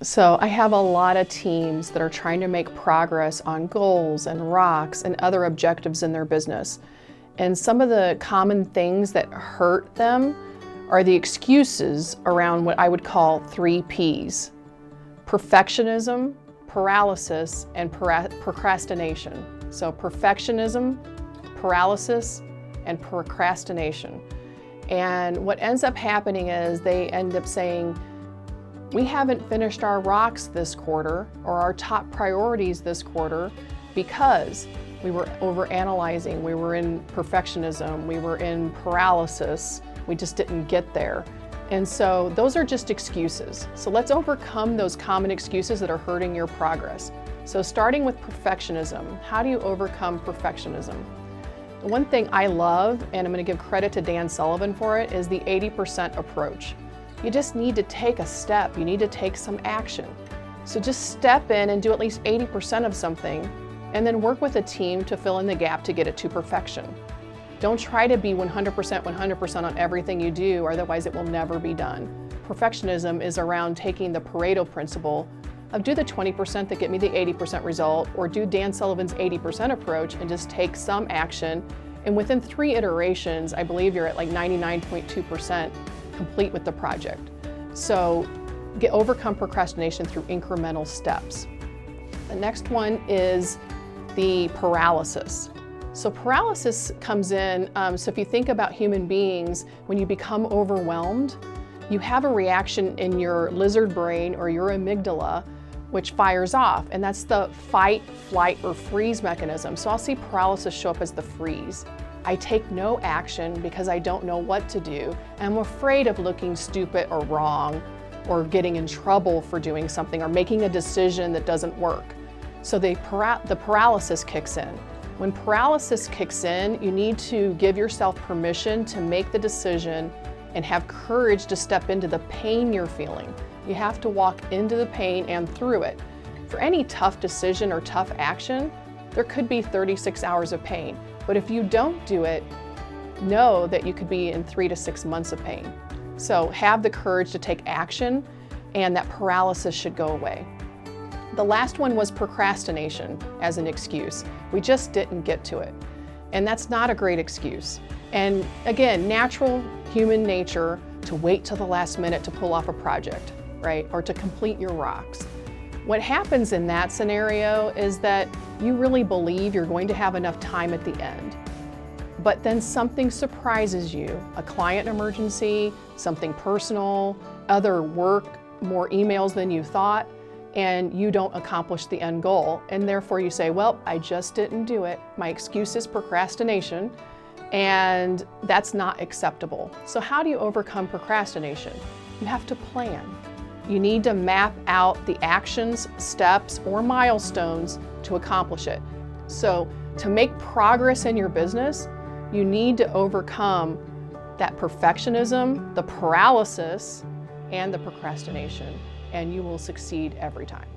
So I have a lot of teams that are trying to make progress on goals and rocks and other objectives in their business. And some of the common things that hurt them are the excuses around what I would call 3 Ps: perfectionism, paralysis, and procrastination. So perfectionism, paralysis, and procrastination. And what ends up happening is they end up saying, we haven't finished our rocks this quarter or our top priorities this quarter because we were overanalyzing, we were in perfectionism, we were in paralysis, we just didn't get there. And so those are just excuses. So let's overcome those common excuses that are hurting your progress. So starting with perfectionism, how do you overcome perfectionism? The one thing I love, and I'm going to give credit to Dan Sullivan for it, is the 80% approach. You just need to take a step. You need to take some action. So just step in and do at least 80% of something, and then work with a team to fill in the gap to get it to perfection. Don't try to be 100% on everything you do, otherwise it will never be done. Perfectionism is around taking the Pareto principle of do the 20% that get me the 80% result, or do Dan Sullivan's 80% approach and just take some action. And within 3 iterations, I believe you're at like 99.2% complete with the project. So overcome procrastination through incremental steps. The next one is the paralysis. So paralysis comes in, so if you think about human beings, when you become overwhelmed, you have a reaction in your lizard brain or your amygdala, which fires off, and that's the fight, flight, or freeze mechanism. So I'll see paralysis show up as the freeze. I take no action because I don't know what to do. I'm afraid of looking stupid or wrong or getting in trouble for doing something or making a decision that doesn't work. So the paralysis kicks in. When paralysis kicks in, you need to give yourself permission to make the decision and have courage to step into the pain you're feeling. You have to walk into the pain and through it. For any tough decision or tough action, there could be 36 hours of pain. But if you don't do it, know that you could be in 3 to 6 months of pain. So have the courage to take action, and that paralysis should go away. The last one was procrastination as an excuse. We just didn't get to it. And that's not a great excuse. And again, natural human nature to wait till the last minute to pull off a project, right? Or to complete your rocks. What happens in that scenario is that you really believe you're going to have enough time at the end. But then something surprises you, a client emergency, something personal, other work, more emails than you thought, and you don't accomplish the end goal. And therefore you say, well, I just didn't do it. My excuse is procrastination, and that's not acceptable. So how do you overcome procrastination? You have to plan. You need to map out the actions, steps, or milestones to accomplish it. So to make progress in your business, you need to overcome that perfectionism, the paralysis, and the procrastination, and you will succeed every time.